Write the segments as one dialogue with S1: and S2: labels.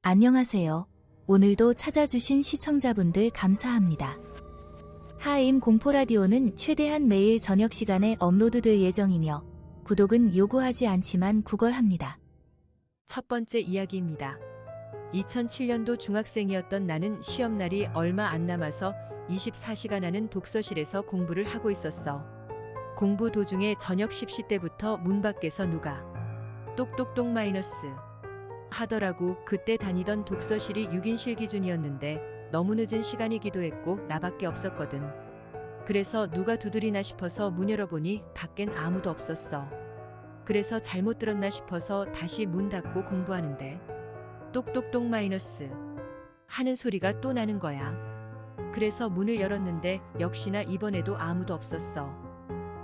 S1: 안녕하세요. 오늘도 찾아주신 시청자분들 감사합니다. 하임 공포라디오는 최대한 매일 저녁 시간에 업로드될 예정이며 구독은 요구하지 않지만 구걸합니다.
S2: 첫 번째 이야기입니다. 2007년도 중학생이었던 나는 시험날이 얼마 안 남아서 24시간 하는 독서실에서 공부를 하고 있었어. 공부 도중에 저녁 10시 때부터 문 밖에서 누가 똑똑똑 마이너스 하더라고. 그때 다니던 독서실이 6인실 기준이었는데 너무 늦은 시간이기도 했고 나밖에 없었거든. 그래서 누가 두드리나 싶어서 문 열어보니 밖엔 아무도 없었어. 그래서 잘못 들었나 싶어서 다시 문 닫고 공부하는데 똑똑똑 마이너스 하는 소리가 또 나는 거야. 그래서 문을 열었는데 역시나 이번에도 아무도 없었어.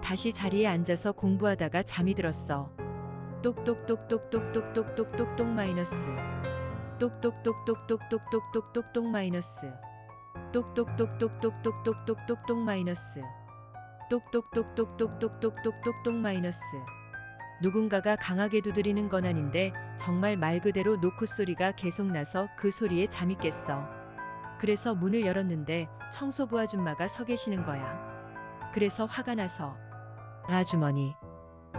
S2: 다시 자리에 앉아서 공부하다가 잠이 들었어. 똑똑똑똑똑똑똑똑똑똑 마이너스 똑똑똑똑똑똑똑똑똑 마이너스 똑똑똑똑똑똑똑똑똑 마이너스 똑똑똑똑똑똑똑똑 마이너스. 누군가가 강하게 두드리는 건 아닌데 정말 말 그대로 노크 소리가 계속 나서 그 소리에 잠이 깼어. 그래서 문을 열었는데 청소부 아줌마가 서 계시는 거야. 그래서 화가 나서 아주머니,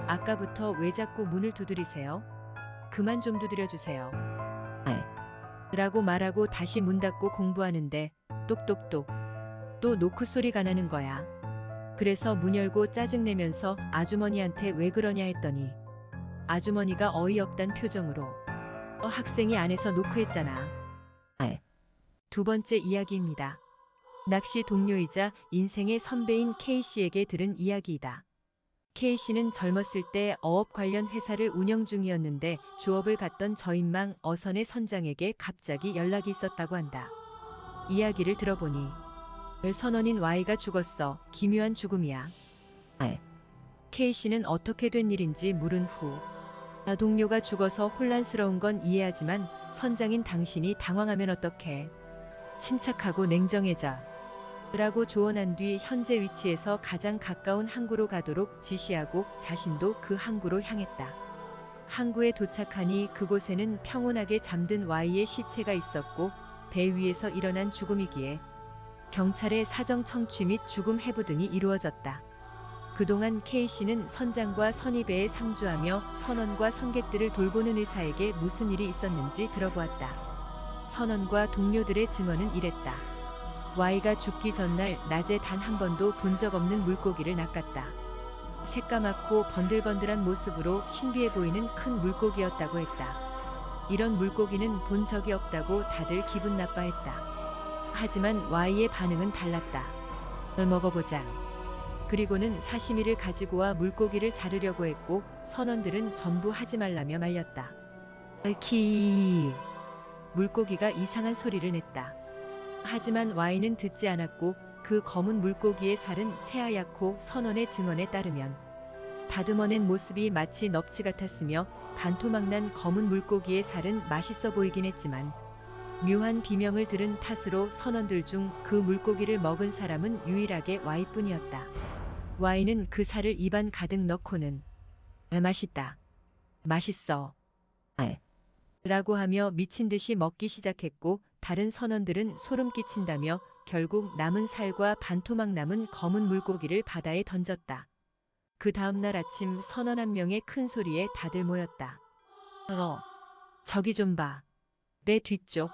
S2: 아까부터 왜 자꾸 문을 두드리세요? 그만 좀 두드려주세요. 라고 말하고 다시 문 닫고 공부하는데 똑똑똑 또 노크 소리가 나는 거야. 그래서 문 열고 짜증내면서 아주머니한테 왜 그러냐 했더니 아주머니가 어이없단 표정으로 학생이 안에서 노크했잖아. 두 번째 이야기입니다. 낚시 동료이자 인생의 선배인 K씨에게 들은 이야기이다. K씨는 젊었을 때 어업 관련 회사를 운영 중이었는데 조업을 갔던 저인망 어선의 선장에게 갑자기 연락이 있었다고 한다. 이야기를 들어보니 선원인 Y가 죽었어. 기묘한 죽음이야. K씨는 어떻게 된 일인지 물은 후 동료가 죽어서 혼란스러운 건 이해하지만 선장인 당신이 당황하면 어떡해. 침착하고 냉정해져 라고 조언한 뒤 현재 위치에서 가장 가까운 항구로 가도록 지시하고 자신도 그 항구로 향했다. 항구에 도착하니 그곳에는 평온하게 잠든 Y의 시체가 있었고 배 위에서 일어난 죽음이기에 경찰의 사정 청취 및 죽음 해부 등이 이루어졌다. 그동안 K씨는 선장과 선의배에 상주하며 선원과 선객들을 돌보는 의사에게 무슨 일이 있었는지 들어보았다. 선원과 동료들의 증언은 이랬다. Y가 죽기 전날 낮에 단 한 번도 본 적 없는 물고기를 낚았다. 새까맣고 번들번들한 모습으로 신비해 보이는 큰 물고기였다고 했다. 이런 물고기는 본 적이 없다고 다들 기분 나빠했다. 하지만 Y의 반응은 달랐다. 먹어보자. 그리고는 사시미를 가지고 와 물고기를 자르려고 했고 선원들은 전부 하지 말라며 말렸다. 키 물고기가 이상한 소리를 냈다. 하지만 Y는 듣지 않았고 그 검은 물고기의 살은 새하얗고 선원의 증언에 따르면 다듬어낸 모습이 마치 넙치 같았으며 반토막난 검은 물고기의 살은 맛있어 보이긴 했지만 묘한 비명을 들은 탓으로 선원들 중 그 물고기를 먹은 사람은 유일하게 Y뿐이었다. Y는 그 살을 입안 가득 넣고는 맛있다. 맛있어. 라고 하며 미친 듯이 먹기 시작했고 다른 선원들은 소름 끼친다며 결국 남은 살과 반토막 남은 검은 물고기를 바다에 던졌다. 그 다음날 아침 선원 한 명의 큰 소리에 다들 모였다. 저기 좀 봐. 배 뒤쪽.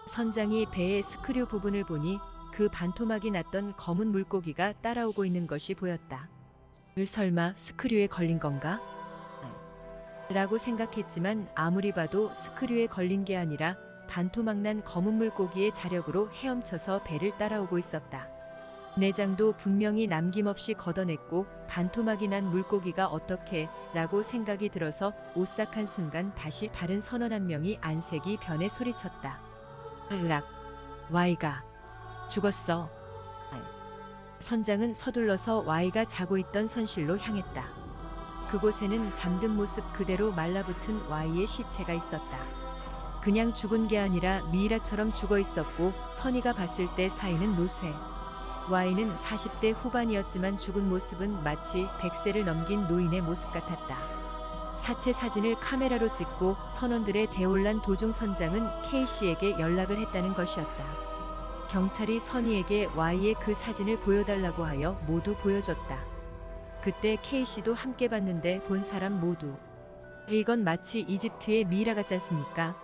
S2: 선장이 배의 스크류 부분을 보니 그 반토막이 났던 검은 물고기가 따라오고 있는 것이 보였다. 설마 스크류에 걸린 건가? 라고 생각했지만 아무리 봐도 스크류에 걸린 게 아니라 반토막 난 검은 물고기의 자력으로 헤엄쳐서 배를 따라오고 있었다. 내장도 분명히 남김없이 걷어냈고 반토막이 난 물고기가 어떻게 라고 생각이 들어서 오싹한 순간 다시 다른 선원 한 명이 안색이 변해 소리쳤다. 으악, Y가 죽었어. 선장은 서둘러서 Y가 자고 있던 선실로 향했다. 그곳에는 잠든 모습 그대로 말라붙은 Y의 시체가 있었다. 그냥 죽은 게 아니라 미이라처럼 죽어 있었고 선의가 봤을 때 사이는 노쇠. Y는 40대 후반이었지만 죽은 모습은 마치 100세를 넘긴 노인의 모습 같았다. 사체 사진을 카메라로 찍고 선원들의 대혼란 도중 선장은 K씨에게 연락을 했다는 것이었다. 경찰이 선희에게 Y의 그 사진을 보여달라고 하여 모두 보여줬다. 그때 K씨도 함께 봤는데 본 사람 모두 이건 마치 이집트의 미라 같지 않습니까?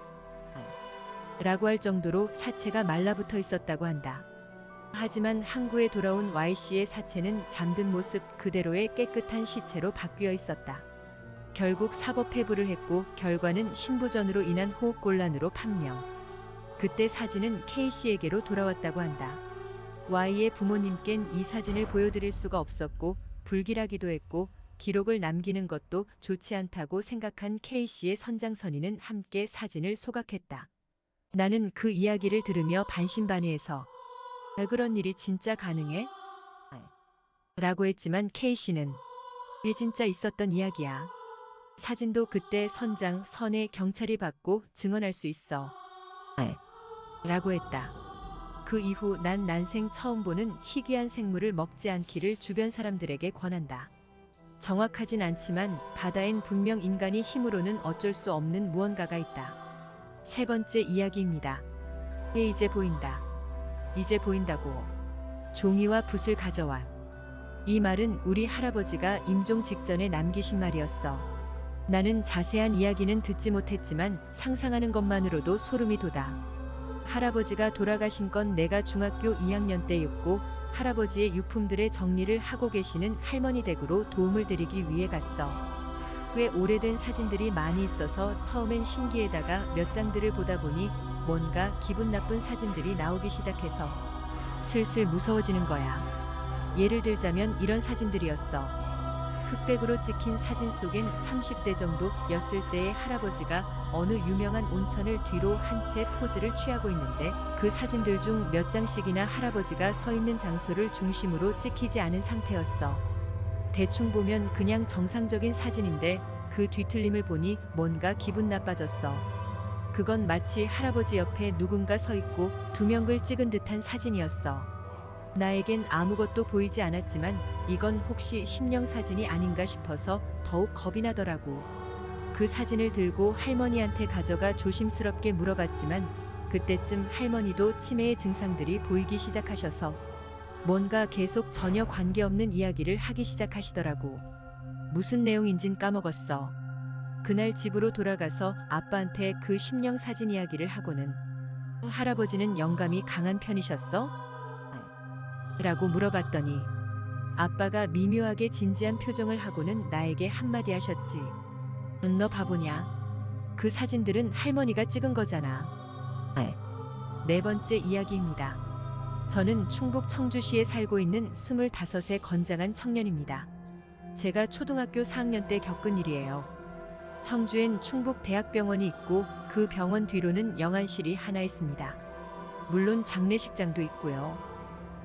S2: 라고 할 정도로 사체가 말라붙어 있었다고 한다. 하지만 항구에 돌아온 Y씨의 사체는 잠든 모습 그대로의 깨끗한 시체로 바뀌어 있었다. 결국 사법 회부를 했고 결과는 신부전으로 인한 호흡곤란으로 판명. 그때 사진은 K씨에게로 돌아왔다고 한다. Y의 부모님껜 이 사진을 보여드릴 수가 없었고 불길하기도 했고 기록을 남기는 것도 좋지 않다고 생각한 K씨의 선장 선희는 함께 사진을 소각했다. 나는 그 이야기를 들으며 반신반의해서 그런 일이 진짜 가능해? 라고 했지만 K씨는 진짜 있었던 이야기야. 사진도 그때 선장 선의 경찰이 받고 증언할 수 있어. 라고 했다. 그 이후 난 난생 처음 보는 희귀한 생물을 먹지 않기를 주변 사람들에게 권한다. 정확하진 않지만 바다엔 분명 인간이 힘으로는 어쩔 수 없는 무언가가 있다. 세 번째 이야기입니다. 이제 보인다. 이제 보인다고. 종이와 붓을 가져와. 이 말은 우리 할아버지가 임종 직전에 남기신 말이었어. 나는 자세한 이야기는 듣지 못했지만 상상하는 것만으로도 소름이 돋아. 할아버지가 돌아가신 건 내가 중학교 2학년 때였고 할아버지의 유품들의 정리를 하고 계시는 할머니 댁으로 도움을 드리기 위해 갔어. 꽤 오래된 사진들이 많이 있어서 처음엔 신기해다가 몇 장들을 보다 보니 뭔가 기분 나쁜 사진들이 나오기 시작해서 슬슬 무서워지는 거야. 예를 들자면 이런 사진들이었어. 흑백으로 찍힌 사진 속엔 30대 정도였을 때의 할아버지가 어느 유명한 온천을 뒤로 한 채 포즈를 취하고 있는데 그 사진들 중 몇 장씩이나 할아버지가 서 있는 장소를 중심으로 찍히지 않은 상태였어. 대충 보면 그냥 정상적인 사진인데 그 뒤틀림을 보니 뭔가 기분 나빠졌어. 그건 마치 할아버지 옆에 누군가 서 있고 두명을 찍은 듯한 사진이었어. 나에겐 아무것도 보이지 않았지만 이건 혹시 심령 사진이 아닌가 싶어서 더욱 겁이 나더라고. 그 사진을 들고 할머니한테 가져가 조심스럽게 물어봤지만 그때쯤 할머니도 치매의 증상들이 보이기 시작하셔서 뭔가 계속 전혀 관계없는 이야기를 하기 시작하시더라고. 무슨 내용인진 까먹었어. 그날 집으로 돌아가서 아빠한테 그 심령 사진 이야기를 하고는 할아버지는 영감이 강한 편이셨어? 라고 물어봤더니 아빠가 미묘하게 진지한 표정을 하고는 나에게 한마디 하셨지. 너 바보냐? 그 사진들은 할머니가 찍은 거잖아. 네 번째 이야기입니다. 저는 충북 청주시에 살고 있는 25의 건장한 청년입니다. 제가 초등학교 4학년 때 겪은 일이에요. 청주엔 충북대학병원이 있고 그 병원 뒤로는 영안실이 하나 있습니다. 물론 장례식장도 있고요.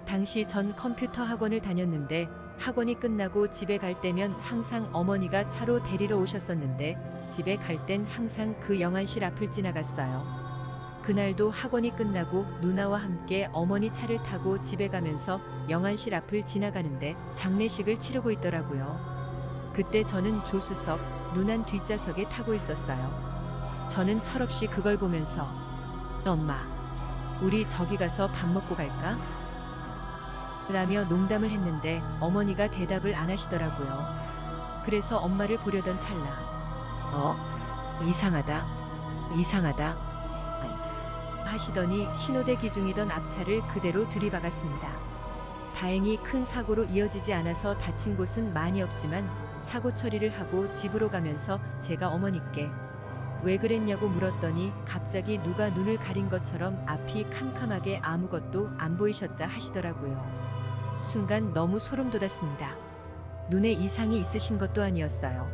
S2: 당시 전 컴퓨터 학원을 다녔는데 학원이 끝나고 집에 갈 때면 항상 어머니가 차로 데리러 오셨었는데 집에 갈 땐 항상 그 영안실 앞을 지나갔어요. 그날도 학원이 끝나고 누나와 함께 어머니 차를 타고 집에 가면서 영안실 앞을 지나가는데 장례식을 치르고 있더라고요. 그때 저는 조수석, 누난 뒷좌석에 타고 있었어요. 저는 철없이 그걸 보면서 엄마, 우리 저기 가서 밥 먹고 갈까? 라며 농담을 했는데 어머니가 대답을 안 하시더라고요. 그래서 엄마를 보려던 찰나 이상하다 하시더니 신호대기 중이던 앞차를 그대로 들이박았습니다. 다행히 큰 사고로 이어지지 않아서 다친 곳은 많이 없지만 사고 처리를 하고 집으로 가면서 제가 어머니께 왜 그랬냐고 물었더니 갑자기 누가 눈을 가린 것처럼 앞이 캄캄하게 아무것도 안 보이셨다 하시더라고요. 순간 너무 소름 돋았습니다. 눈에 이상이 있으신 것도 아니었어요.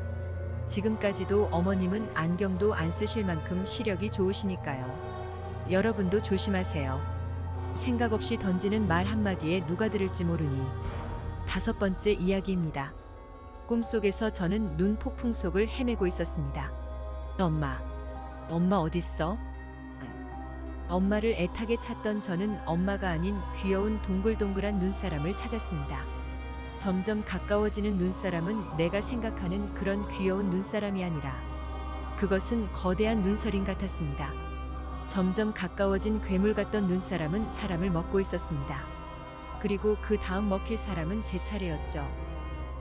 S2: 지금까지도 어머님은 안경도 안 쓰실 만큼 시력이 좋으시니까요. 여러분도 조심하세요. 생각 없이 던지는 말 한마디에 누가 들을지 모르니. 다섯 번째 이야기입니다. 꿈속에서 저는 눈 폭풍 속을 헤매고 있었습니다. 엄마 어딨어? 엄마를 애타게 찾던 저는 엄마가 아닌 귀여운 동글동글한 눈사람을 찾았습니다. 점점 가까워지는 눈사람은 내가 생각하는 그런 귀여운 눈사람이 아니라 그것은 거대한 눈서림 같았습니다. 점점 가까워진 괴물 같던 눈사람은 사람을 먹고 있었습니다. 그리고 그 다음 먹힐 사람은 제 차례였죠.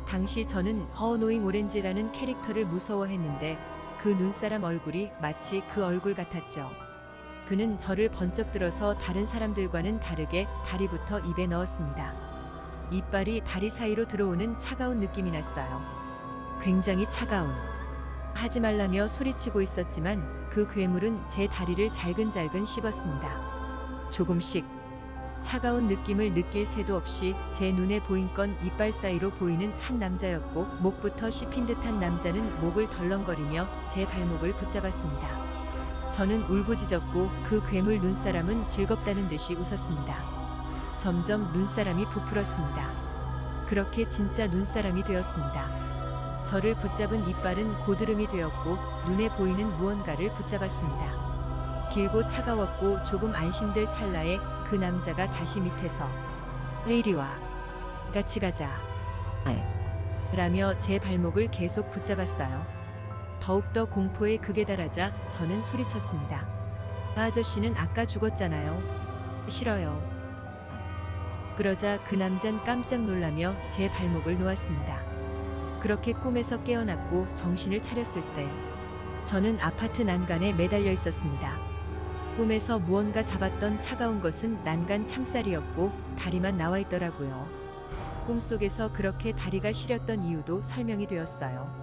S2: 당시 저는 허노잉 오렌지라는 캐릭터를 무서워했는데 그 눈사람 얼굴이 마치 그 얼굴 같았죠. 그는 저를 번쩍 들어서 다른 사람들과는 다르게 다리부터 입에 넣었습니다. 이빨이 다리 사이로 들어오는 차가운 느낌이 났어요. 굉장히 차가운. 하지 말라며 소리치고 있었지만 그 괴물은 제 다리를 잘근잘근 씹었습니다. 조금씩. 차가운 느낌을 느낄 새도 없이 제 눈에 보인 건 이빨 사이로 보이는 한 남자였고 목부터 씹힌 듯한 남자는 목을 덜렁거리며 제 발목을 붙잡았습니다. 저는 울부짖었고 그 괴물 눈사람은 즐겁다는 듯이 웃었습니다. 점점 눈사람이 부풀었습니다. 그렇게 진짜 눈사람이 되었습니다. 저를 붙잡은 이빨은 고드름이 되었고 눈에 보이는 무언가를 붙잡았습니다. 길고 차가웠고 조금 안심될 찰나에 그 남자가 다시 밑에서 이리 와. 같이 가자. 라며 제 발목을 계속 붙잡았어요. 더욱더 공포에 극에 달하자 저는 소리쳤습니다. 아저씨는 아까 죽었잖아요. 싫어요. 그러자 그 남잔 깜짝 놀라며 제 발목을 놓았습니다. 그렇게 꿈에서 깨어났고 정신을 차렸을 때 저는 아파트 난간에 매달려 있었습니다. 꿈에서 무언가 잡았던 차가운 것은 난간 창살이었고 다리만 나와 있더라고요. 꿈속에서 그렇게 다리가 시렸던 이유도 설명이 되었어요.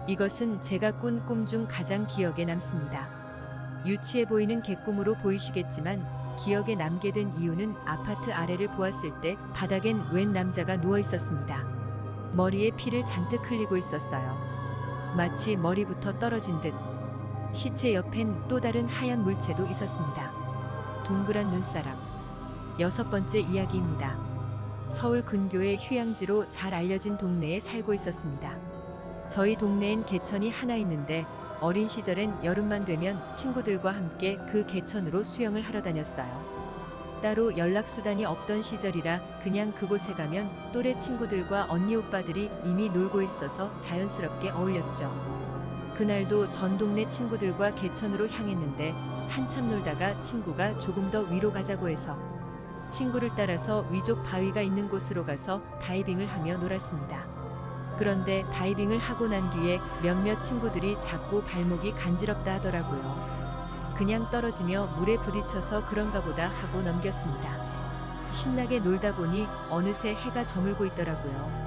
S2: 이것은 제가 꾼 꿈 중 가장 기억에 남습니다. 유치해 보이는 개꿈으로 보이시겠지만 기억에 남게 된 이유는 아파트 아래를 보았을 때 바닥엔 웬 남자가 누워 있었습니다. 머리에 피를 잔뜩 흘리고 있었어요. 마치 머리부터 떨어진 듯. 시체 옆엔 또 다른 하얀 물체도 있었습니다. 동그란 눈사람. 6번째 이야기입니다. 서울 근교의 휴양지로 잘 알려진 동네에 살고 있었습니다. 저희 동네엔 개천이 하나 있는데 어린 시절엔 여름만 되면 친구들과 함께 그 개천으로 수영을 하러 다녔어요. 따로 연락수단이 없던 시절이라 그냥 그곳에 가면 또래 친구들과 언니 오빠들이 이미 놀고 있어서 자연스럽게 어울렸죠. 그날도 전 동네 친구들과 개천으로 향했는데 한참 놀다가 친구가 조금 더 위로 가자고 해서 친구를 따라서 위쪽 바위가 있는 곳으로 가서 다이빙을 하며 놀았습니다. 그런데 다이빙을 하고 난 뒤에 몇몇 친구들이 자꾸 발목이 간지럽다 하더라고요. 그냥 떨어지며 물에 부딪혀서 그런가 보다 하고 넘겼습니다. 신나게 놀다 보니 어느새 해가 저물고 있더라고요.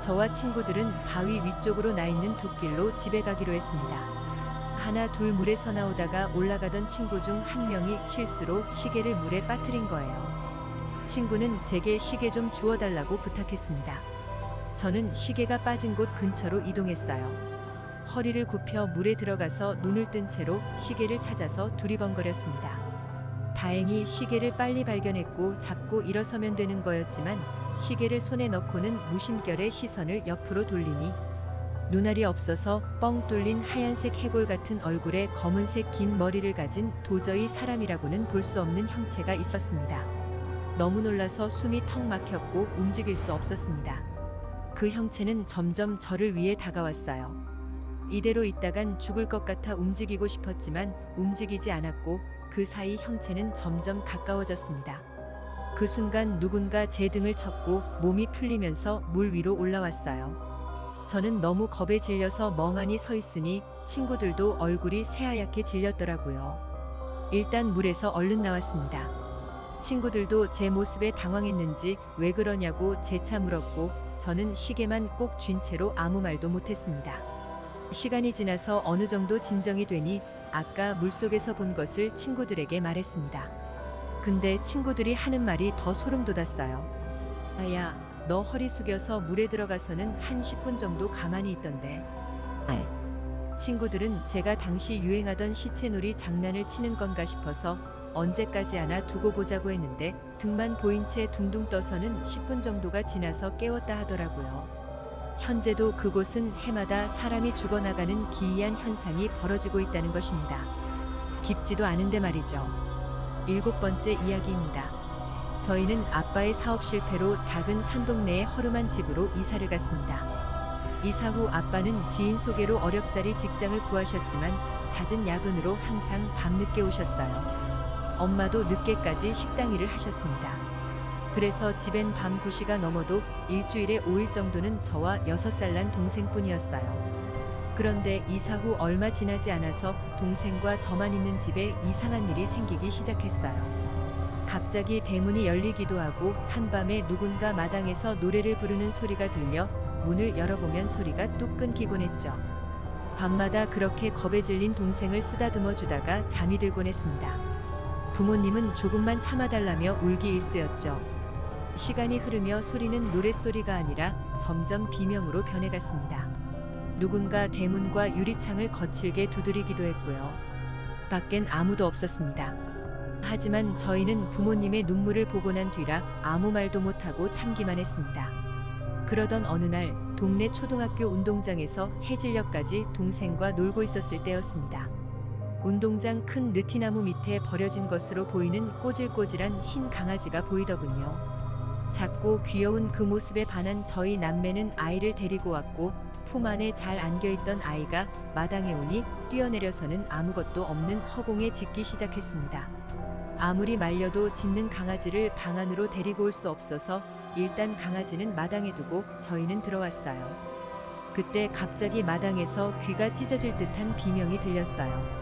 S2: 저와 친구들은 바위 위쪽으로 나 있는 둑길로 집에 가기로 했습니다. 하나 둘 물에서 나오다가 올라가던 친구 중 한 명이 실수로 시계를 물에 빠뜨린 거예요. 친구는 제게 시계 좀 주워달라고 부탁했습니다. 저는 시계가 빠진 곳 근처로 이동했어요. 허리를 굽혀 물에 들어가서 눈을 뜬 채로 시계를 찾아서 두리번거렸습니다. 다행히 시계를 빨리 발견했고 잡고 일어서면 되는 거였지만 시계를 손에 넣고는 무심결에 시선을 옆으로 돌리니 눈알이 없어서 뻥 뚫린 하얀색 해골 같은 얼굴에 검은색 긴 머리를 가진 도저히 사람이라고는 볼 수 없는 형체가 있었습니다. 너무 놀라서 숨이 턱 막혔고 움직일 수 없었습니다. 그 형체는 점점 저를 위해 다가왔어요. 이대로 있다간 죽을 것 같아 움직이고 싶었지만 움직이지 않았고 그 사이 형체는 점점 가까워졌습니다. 그 순간 누군가 제 등을 쳤고 몸이 풀리면서 물 위로 올라왔어요. 저는 너무 겁에 질려서 멍하니 서 있으니 친구들도 얼굴이 새하얗게 질렸더라고요. 일단 물에서 얼른 나왔습니다. 친구들도 제 모습에 당황했는지 왜 그러냐고 재차 물었고 저는 시계만 꼭 쥔 채로 아무 말도 못했습니다. 시간이 지나서 어느 정도 진정이 되니 아까 물속에서 본 것을 친구들에게 말했습니다. 근데 친구들이 하는 말이 더 소름 돋았어요. 아야, 너 허리 숙여서 물에 들어가서는 한 10분 정도 가만히 있던데. 친구들은 제가 당시 유행하던 시체놀이 장난을 치는 건가 싶어서 언제까지 하나 두고 보자고 했는데 등만 보인 채 둥둥 떠서는 10분 정도가 지나서 깨웠다 하더라고요. 현재도 그곳은 해마다 사람이 죽어나가는 기이한 현상이 벌어지고 있다는 것입니다. 깊지도 않은데 말이죠. 7번째 이야기입니다. 저희는 아빠의 사업 실패로 작은 산 동네의 허름한 집으로 이사를 갔습니다. 이사 후 아빠는 지인 소개로 어렵사리 직장을 구하셨지만 잦은 야근으로 항상 밤늦게 오셨어요. 엄마도 늦게까지 식당 일을 하셨습니다. 그래서 집엔 밤 9시가 넘어도 일주일에 5일 정도는 저와 6살 난 동생뿐이었어요. 그런데 이사 후 얼마 지나지 않아서 동생과 저만 있는 집에 이상한 일이 생기기 시작했어요. 갑자기 대문이 열리기도 하고 한밤에 누군가 마당에서 노래를 부르는 소리가 들려 문을 열어보면 소리가 뚝 끊기곤 했죠. 밤마다 그렇게 겁에 질린 동생을 쓰다듬어 주다가 잠이 들곤 했습니다. 부모님은 조금만 참아달라며 울기 일쑤였죠. 시간이 흐르며 소리는 노랫소리가 아니라 점점 비명으로 변해갔습니다. 누군가 대문과 유리창을 거칠게 두드리기도 했고요. 밖엔 아무도 없었습니다. 하지만 저희는 부모님의 눈물을 보고 난 뒤라 아무 말도 못하고 참기만 했습니다. 그러던 어느 날 동네 초등학교 운동장에서 해질녘까지 동생과 놀고 있었을 때였습니다. 운동장 큰 느티나무 밑에 버려진 것으로 보이는 꼬질꼬질한 흰 강아지가 보이더군요. 작고 귀여운 그 모습에 반한 저희 남매는 아이를 데리고 왔고 품 안에 잘 안겨있던 아이가 마당에 오니 뛰어내려서는 아무것도 없는 허공에 짖기 시작했습니다. 아무리 말려도 짖는 강아지를 방 안으로 데리고 올 수 없어서 일단 강아지는 마당에 두고 저희는 들어왔어요. 그때 갑자기 마당에서 귀가 찢어질 듯한 비명이 들렸어요.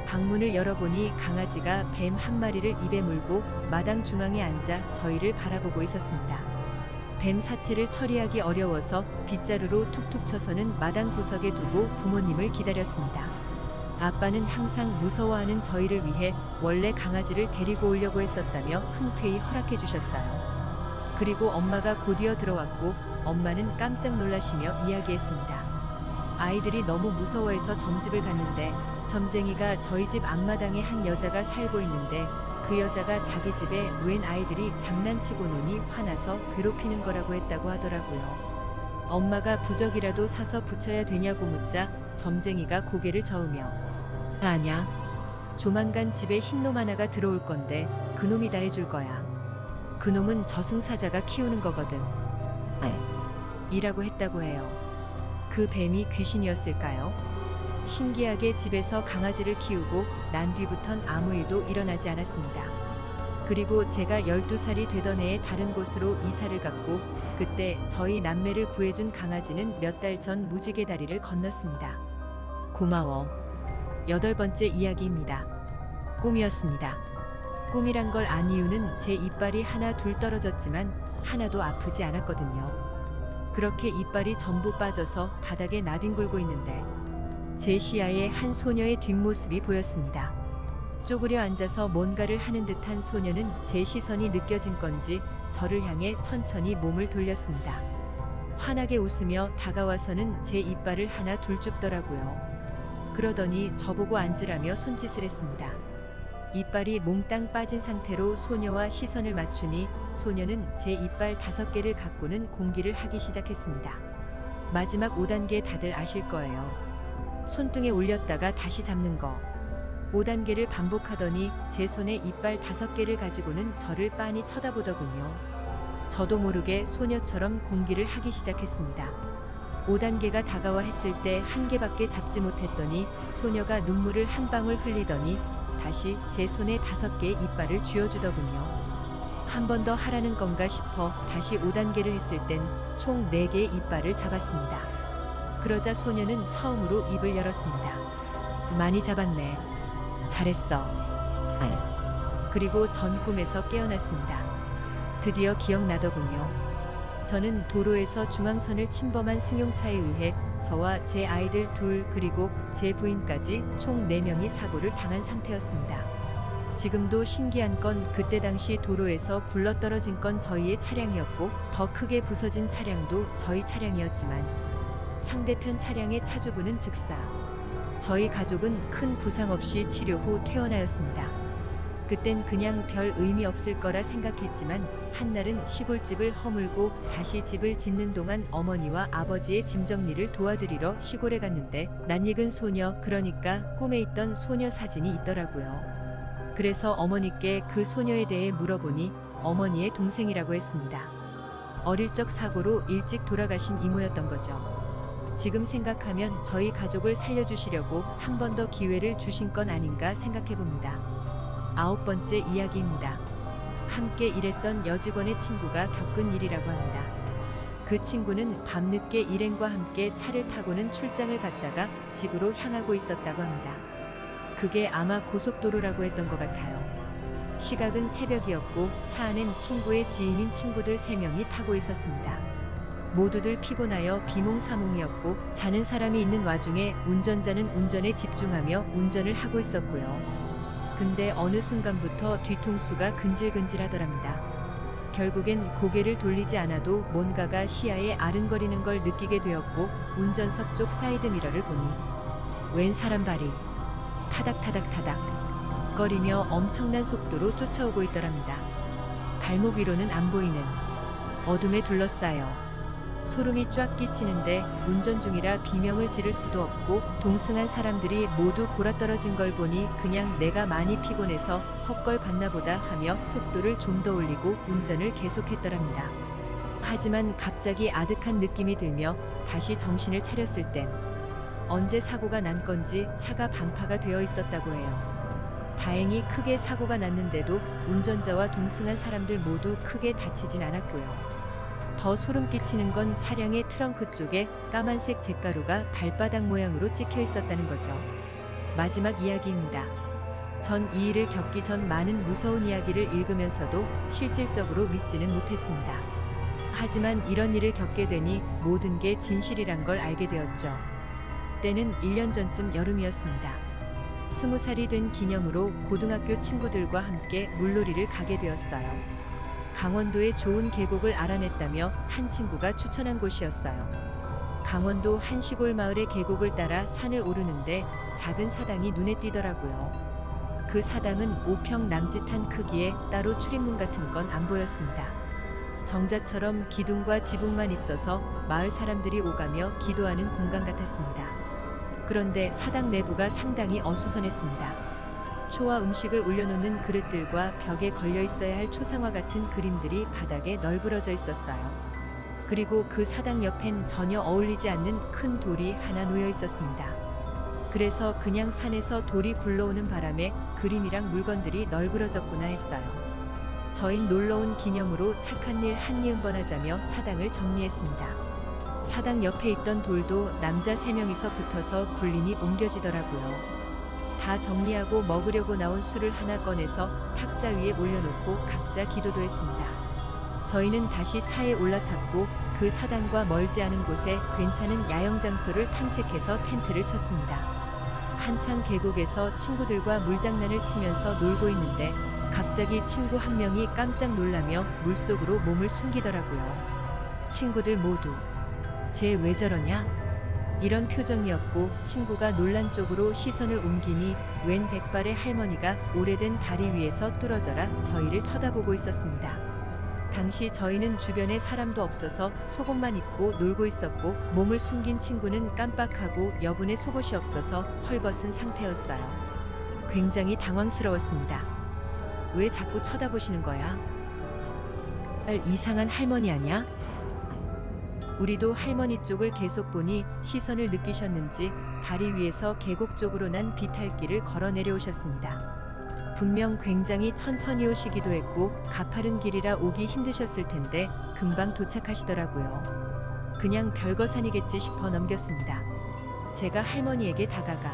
S2: 방문을 열어보니 강아지가 뱀 한 마리를 입에 물고 마당 중앙에 앉아 저희를 바라보고 있었습니다. 뱀 사체를 처리하기 어려워서 빗자루로 툭툭 쳐서는 마당 구석에 두고 부모님을 기다렸습니다. 아빠는 항상 무서워하는 저희를 위해 원래 강아지를 데리고 오려고 했었다며 흔쾌히 허락해 주셨어요. 그리고 엄마가 곧이어 들어왔고 엄마는 깜짝 놀라시며 이야기했습니다. 아이들이 너무 무서워해서 점집을 갔는데 점쟁이가 저희 집 앞마당에 한 여자가 살고 있는데 그 여자가 자기 집에 웬 아이들이 장난치고 노니 화나서 괴롭히는 거라고 했다고 하더라고요. 엄마가 부적이라도 사서 붙여야 되냐고 묻자 점쟁이가 고개를 저으며 아냐, 조만간 집에 흰놈 하나가 들어올 건데 그놈이 다 해줄 거야. 그놈은 저승사자가 키우는 거거든. 이라고 했다고 해요. 그 뱀이 귀신이었을까요? 신기하게 집에서 강아지를 키우고 난 뒤부턴 아무 일도 일어나지 않았습니다. 그리고 제가 12살이 되던 해에 다른 곳으로 이사를 갔고 그때 저희 남매를 구해준 강아지는 몇 달 전 무지개 다리를 건넜습니다. 고마워. 8번째 이야기입니다. 꿈이었습니다. 꿈이란 걸 안 이유는 제 이빨이 하나 둘 떨어졌지만 하나도 아프지 않았거든요. 그렇게 이빨이 전부 빠져서 바닥에 나뒹굴고 있는데 제 시야에 한 소녀의 뒷모습이 보였습니다. 쪼그려 앉아서 뭔가를 하는 듯한 소녀는 제 시선이 느껴진 건지 저를 향해 천천히 몸을 돌렸습니다. 환하게 웃으며 다가와서는 제 이빨을 하나 둘 줍더라고요. 그러더니 저보고 앉으라며 손짓을 했습니다. 이빨이 몽땅 빠진 상태로 소녀와 시선을 맞추니 소녀는 제 이빨 5개를 갖고는 공기를 하기 시작했습니다. 마지막 5단계 다들 아실 거예요. 손등에 올렸다가 다시 잡는 거. 5단계를 반복하더니 제 손에 이빨 5개를 가지고는 저를 빤히 쳐다보더군요. 저도 모르게 소녀처럼 공기를 하기 시작했습니다. 5단계가 다가와 했을 때 1개밖에 잡지 못했더니 소녀가 눈물을 한 방울 흘리더니 다시 제 손에 5개의 이빨을 쥐어주더군요. 한 번 더 하라는 건가 싶어 다시 5단계를 했을 땐 총 4개의 이빨을 잡았습니다. 그러자 소녀는 처음으로 입을 열었습니다. 많이 잡았네. 잘했어. 그리고 전 꿈에서 깨어났습니다. 드디어 기억나더군요. 저는 도로에서 중앙선을 침범한 승용차에 의해 저와 제 아이들 둘 그리고 제 부인까지 총 4명이 사고를 당한 상태였습니다. 지금도 신기한 건 그때 당시 도로에서 굴러떨어진 건 저희의 차량이었고 더 크게 부서진 차량도 저희 차량이었지만 상대편 차량의 차주분은 즉사 저희 가족은 큰 부상 없이 치료 후 퇴원하였습니다. 그땐 그냥 별 의미 없을 거라 생각했지만 한날은 시골집을 허물고 다시 집을 짓는 동안 어머니와 아버지의 짐 정리를 도와드리러 시골에 갔는데 낯익은 소녀, 그러니까 꿈에 있던 소녀 사진이 있더라고요. 그래서 어머니께 그 소녀에 대해 물어보니 어머니의 동생이라고 했습니다. 어릴 적 사고로 일찍 돌아가신 이모였던 거죠. 지금 생각하면 저희 가족을 살려주시려고 한 번 더 기회를 주신 건 아닌가 생각해 봅니다. 9번째 이야기입니다. 함께 일했던 여직원의 친구가 겪은 일이라고 합니다. 그 친구는 밤늦게 일행과 함께 차를 타고는 출장을 갔다가 집으로 향하고 있었다고 합니다. 그게 아마 고속도로라고 했던 것 같아요. 시각은 새벽이었고 차 안엔 친구의 지인인 친구들 3명이 타고 있었습니다. 모두들 피곤하여 비몽사몽이었고 자는 사람이 있는 와중에 운전자는 운전에 집중하며 운전을 하고 있었고요. 근데 어느 순간부터 뒤통수가 근질근질하더랍니다. 결국엔 고개를 돌리지 않아도 뭔가가 시야에 아른거리는 걸 느끼게 되었고 운전석 쪽 사이드미러를 보니 웬 사람 발이 타닥타닥타닥 거리며 엄청난 속도로 쫓아오고 있더랍니다. 발목 위로는 안 보이는 어둠에 둘러싸여 소름이 쫙 끼치는데 운전 중이라 비명을 지를 수도 없고 동승한 사람들이 모두 골아떨어진 걸 보니 그냥 내가 많이 피곤해서 헛걸 봤나 보다 하며 속도를 좀 더 올리고 운전을 계속했더랍니다. 하지만 갑자기 아득한 느낌이 들며 다시 정신을 차렸을 땐 언제 사고가 난 건지 차가 반파가 되어 있었다고 해요. 다행히 크게 사고가 났는데도 운전자와 동승한 사람들 모두 크게 다치진 않았고요. 더 소름 끼치는 건 차량의 트렁크 쪽에 까만색 잿가루가 발바닥 모양으로 찍혀 있었다는 거죠. 마지막 이야기입니다. 전 이 일을 겪기 전 많은 무서운 이야기를 읽으면서도 실질적으로 믿지는 못했습니다. 하지만 이런 일을 겪게 되니 모든 게 진실이란 걸 알게 되었죠. 때는 1년 전쯤 여름이었습니다. 20살이 된 기념으로 고등학교 친구들과 함께 물놀이를 가게 되었어요. 강원도의 좋은 계곡을 알아냈다며 한 친구가 추천한 곳이었어요. 강원도 한 시골 마을의 계곡을 따라 산을 오르는데 작은 사당이 눈에 띄더라고요. 그 사당은 5평 남짓한 크기에 따로 출입문 같은 건 안 보였습니다. 정자처럼 기둥과 지붕만 있어서 마을 사람들이 오가며 기도하는 공간 같았습니다. 그런데 사당 내부가 상당히 어수선했습니다. 초와 음식을 올려놓는 그릇들과 벽에 걸려 있어야 할 초상화 같은 그림들이 바닥에 널브러져 있었어요. 그리고 그 사당 옆엔 전혀 어울리지 않는 큰 돌이 하나 놓여 있었습니다. 그래서 그냥 산에서 돌이 굴러오는 바람에 그림이랑 물건들이 널브러졌구나 했어요. 저흰 놀러온 기념으로 착한 일 한이음번 하자며 사당을 정리했습니다. 사당 옆에 있던 돌도 남자 3명이서 붙어서 굴림이 옮겨지더라고요. 다 정리하고 먹으려고 나온 술을 하나 꺼내서 탁자 위에 올려놓고 각자 기도도 했습니다. 저희는 다시 차에 올라탔고 그 사당과 멀지 않은 곳에 괜찮은 야영 장소를 탐색해서 텐트를 쳤습니다. 한창 계곡에서 친구들과 물장난을 치면서 놀고 있는데 갑자기 친구 한 명이 깜짝 놀라며 물속으로 몸을 숨기더라고요. 친구들 모두 쟤 왜 저러냐? 이런 표정이었고 친구가 놀란 쪽으로 시선을 옮기니 웬 백발의 할머니가 오래된 다리 위에서 뚫어져라 저희를 쳐다보고 있었습니다. 당시 저희는 주변에 사람도 없어서 속옷만 입고 놀고 있었고 몸을 숨긴 친구는 깜빡하고 여분의 속옷이 없어서 헐벗은 상태였어요. 굉장히 당황스러웠습니다. 왜 자꾸 쳐다보시는 거야? 이상한 할머니 아냐? 우리도 할머니 쪽을 계속 보니 시선을 느끼셨는지 다리 위에서 계곡 쪽으로 난 비탈길을 걸어 내려오셨습니다. 분명 굉장히 천천히 오시기도 했고 가파른 길이라 오기 힘드셨을 텐데 금방 도착하시더라고요. 그냥 별거산이겠지 싶어 넘겼습니다. 제가 할머니에게 다가가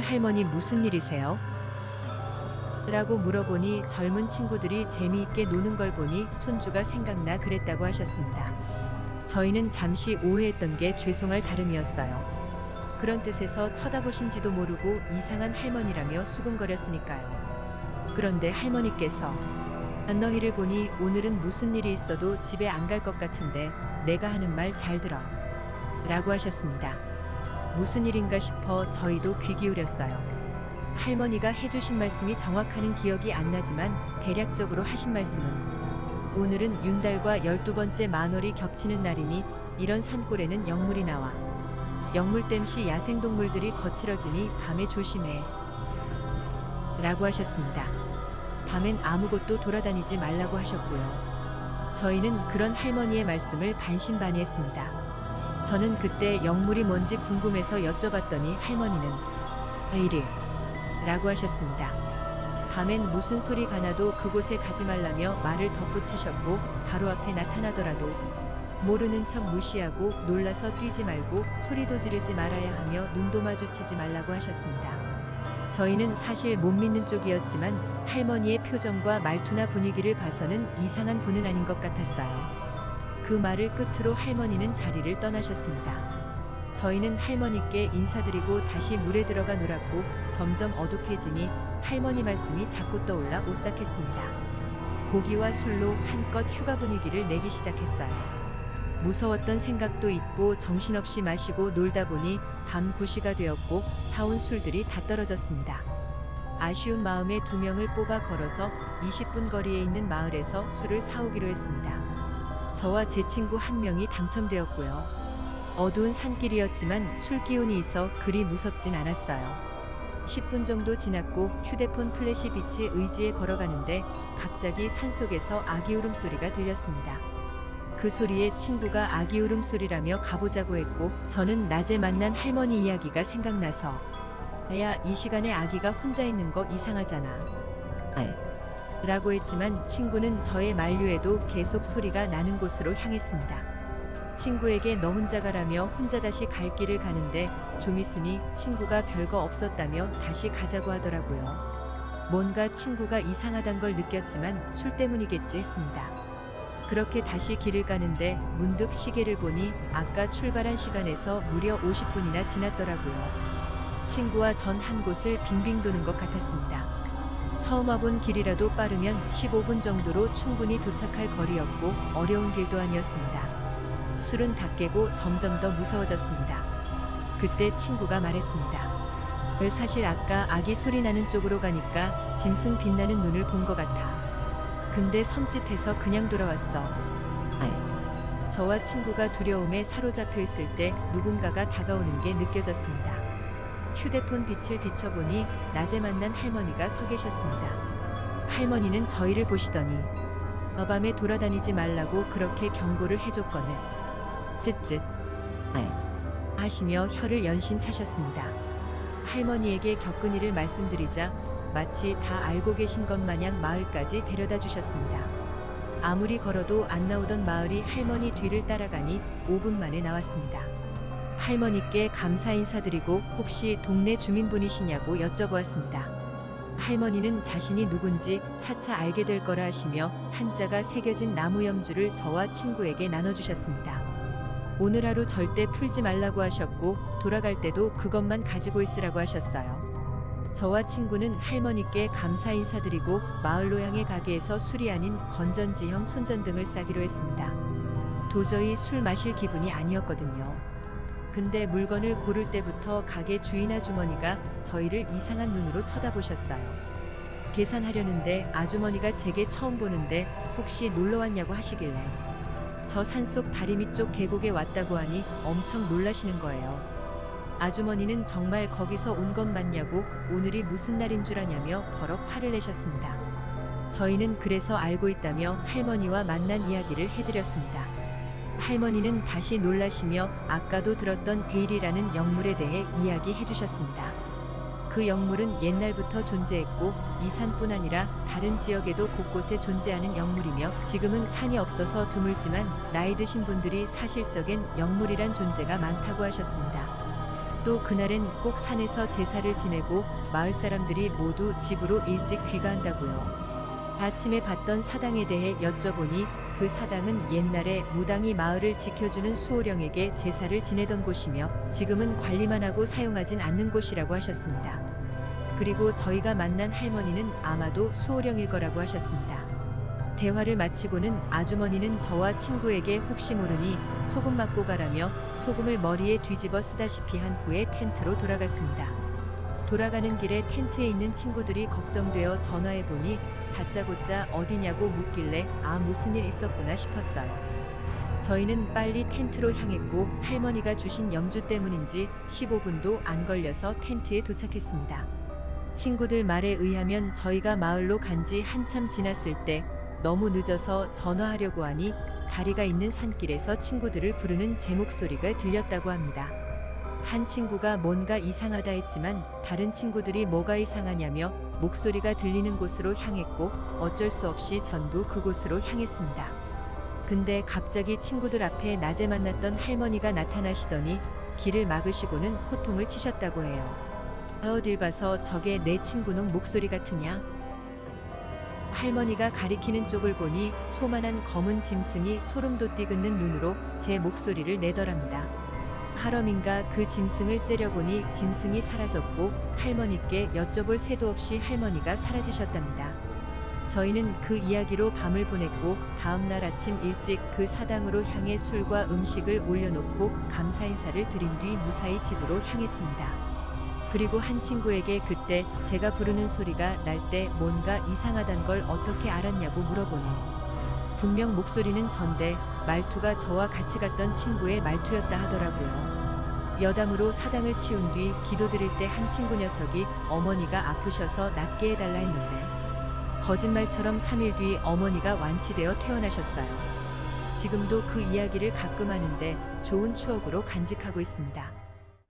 S2: 할머니 무슨 일이세요? 라고 물어보니 젊은 친구들이 재미있게 노는 걸 보니 손주가 생각나 그랬다고 하셨습니다. 저희는 잠시 오해했던 게 죄송할 따름이었어요. 그런 뜻에서 쳐다보신지도 모르고 이상한 할머니라며 수근거렸으니까요. 그런데 할머니께서 너희를 보니 오늘은 무슨 일이 있어도 집에 안 갈 것 같은데 내가 하는 말 잘 들어 라고 하셨습니다. 무슨 일인가 싶어 저희도 귀 기울였어요. 할머니가 해주신 말씀이 정확하는 기억이 안 나지만 대략적으로 하신 말씀은 오늘은 윤달과 12번째 만월이 겹치는 날이니 이런 산골에는 영물이 나와 영물 땜시 야생동물들이 거칠어지니 밤에 조심해 라고 하셨습니다. 밤엔 아무것도 돌아다니지 말라고 하셨고요. 저희는 그런 할머니의 말씀을 반신반의했습니다. 저는 그때 영물이 뭔지 궁금해서 여쭤봤더니 할머니는 이리 라고 하셨습니다. 밤엔 무슨 소리가 나도 그곳에 가지 말라며 말을 덧붙이셨고 바로 앞에 나타나더라도 모르는 척 무시하고 놀라서 뛰지 말고 소리도 지르지 말아야 하며 눈도 마주치지 말라고 하셨습니다. 저희는 사실 못 믿는 쪽이었지만 할머니의 표정과 말투나 분위기를 봐서는 이상한 분은 아닌 것 같았어요. 그 말을 끝으로 할머니는 자리를 떠나셨습니다. 저희는 할머니께 인사드리고 다시 물에 들어가 놀았고 점점 어둑해지니 할머니 말씀이 자꾸 떠올라 오싹했습니다. 고기와 술로 한껏 휴가 분위기를 내기 시작했어요. 무서웠던 생각도 있고 정신없이 마시고 놀다 보니 밤 9시가 되었고 사온 술들이 다 떨어졌습니다. 아쉬운 마음에 2명을 뽑아 걸어서 20분 거리에 있는 마을에서 술을 사오기로 했습니다. 저와 제 친구 1명이 당첨되었고요. 어두운 산길이었지만 술 기운이 있어 그리 무섭진 않았어요. 10분 정도 지났고 휴대폰 플래시 빛에 의지해 걸어가는데 갑자기 산속에서 아기 울음소리가 들렸습니다. 그 소리에 친구가 아기 울음소리라며 가보자고 했고 저는 낮에 만난 할머니 이야기가 생각나서 야, 이 시간에 아기가 혼자 있는 거 이상하잖아 라고 했지만 친구는 저의 만류에도 계속 소리가 나는 곳으로 향했습니다. 친구에게 너 혼자 가라며 혼자 다시 갈 길을 가는데 좀 있으니 친구가 별거 없었다며 다시 가자고 하더라고요. 뭔가 친구가 이상하단 걸 느꼈지만 술 때문이겠지 했습니다. 그렇게 다시 길을 가는데 문득 시계를 보니 아까 출발한 시간에서 무려 50분이나 지났더라고요. 친구와 전 한 곳을 빙빙 도는 것 같았습니다. 처음 와본 길이라도 빠르면 15분 정도로 충분히 도착할 거리였고 어려운 길도 아니었습니다. 술은 다 깨고 점점 더 무서워졌습니다. 그때 친구가 말했습니다. 사실 아까 아기 소리 나는 쪽으로 가니까 짐승 빛나는 눈을 본 것 같아. 근데 섬찟해서 그냥 돌아왔어. 저와 친구가 두려움에 사로잡혀 있을 때 누군가가 다가오는 게 느껴졌습니다. 휴대폰 빛을 비춰보니 낮에 만난 할머니가 서 계셨습니다. 할머니는 저희를 보시더니 밤에 돌아다니지 말라고 그렇게 경고를 해줬거늘 쯧쯧 하시며 혀를 연신 차셨습니다. 할머니에게 겪은 일을 말씀드리자 마치 다 알고 계신 것 마냥 마을까지 데려다 주셨습니다. 아무리 걸어도 안 나오던 마을이 할머니 뒤를 따라가니 5분 만에 나왔습니다. 할머니께 감사 인사드리고 혹시 동네 주민분이시냐고 여쭤보았습니다. 할머니는 자신이 누군지 차차 알게 될 거라 하시며 한자가 새겨진 나무 염주를 저와 친구에게 나눠주셨습니다. 오늘 하루 절대 풀지 말라고 하셨고 돌아갈 때도 그것만 가지고 있으라고 하셨어요. 저와 친구는 할머니께 감사 인사드리고 마을로 향해 가게에서 술이 아닌 건전지형 손전등을 싸기로 했습니다. 도저히 술 마실 기분이 아니었거든요. 근데 물건을 고를 때부터 가게 주인 아주머니가 저희를 이상한 눈으로 쳐다보셨어요. 계산하려는데 아주머니가 제게 처음 보는데 혹시 놀러 왔냐고 하시길래 저 산속 다리 밑쪽 계곡에 왔다고 하니 엄청 놀라시는 거예요. 아주머니는 정말 거기서 온 건 맞냐고 오늘이 무슨 날인 줄 아냐며 버럭 화를 내셨습니다. 저희는 그래서 알고 있다며 할머니와 만난 이야기를 해드렸습니다. 할머니는 다시 놀라시며 아까도 들었던 베일이라는 영물에 대해 이야기해 주셨습니다. 그 영물은 옛날부터 존재했고 이 산뿐 아니라 다른 지역에도 곳곳에 존재하는 영물이며 지금은 산이 없어서 드물지만 나이 드신 분들이 사실적인 영물이란 존재가 많다고 하셨습니다. 또 그날엔 꼭 산에서 제사를 지내고 마을 사람들이 모두 집으로 일찍 귀가한다고요. 아침에 봤던 사당에 대해 여쭤보니 그 사당은 옛날에 무당이 마을을 지켜주는 수호령에게 제사를 지내던 곳이며 지금은 관리만 하고 사용하진 않는 곳이라고 하셨습니다. 그리고 저희가 만난 할머니는 아마도 수호령일 거라고 하셨습니다. 대화를 마치고는 아주머니는 저와 친구에게 혹시 모르니 소금 맞고 가라며 소금을 머리에 뒤집어 쓰다시피 한 후에 텐트로 돌아갔습니다. 돌아가는 길에 텐트에 있는 친구들이 걱정되어 전화해보니 다짜고짜 어디냐고 묻길래 아 무슨 일 있었구나 싶었어요. 저희는 빨리 텐트로 향했고 할머니가 주신 염주 때문인지 15분도 안 걸려서 텐트에 도착했습니다. 친구들 말에 의하면 저희가 마을로 간 지 한참 지났을 때 너무 늦어서 전화하려고 하니 다리가 있는 산길에서 친구들을 부르는 제 목소리가 들렸다고 합니다. 한 친구가 뭔가 이상하다 했지만 다른 친구들이 뭐가 이상하냐며 목소리가 들리는 곳으로 향했고 어쩔 수 없이 전부 그곳으로 향했습니다. 근데 갑자기 친구들 앞에 낮에 만났던 할머니가 나타나시더니 길을 막으시고는 호통을 치셨다고 해요. 어딜 봐서 저게 내 친구놈 목소리 같으냐? 할머니가 가리키는 쪽을 보니 소만한 검은 짐승이 소름 돋게 긋는 눈으로 제 목소리를 내더랍니다. 하럼인가 그 짐승을 째려보니 짐승이 사라졌고 할머니께 여쭤볼 새도 없이 할머니가 사라지셨답니다. 저희는 그 이야기로 밤을 보냈고 다음날 아침 일찍 그 사당으로 향해 술과 음식을 올려놓고 감사 인사를 드린 뒤 무사히 집으로 향했습니다. 그리고 한 친구에게 그때 제가 부르는 소리가 날 때 뭔가 이상하단 걸 어떻게 알았냐고 물어보니 분명 목소리는 전데 말투가 저와 같이 갔던 친구의 말투였다 하더라고요. 여담으로 사당을 치운 뒤 기도드릴 때 한 친구 녀석이 어머니가 아프셔서 낫게 해달라 했는데 거짓말처럼 3일 뒤 어머니가 완치되어 퇴원하셨어요. 지금도 그 이야기를 가끔 하는데 좋은 추억으로 간직하고 있습니다.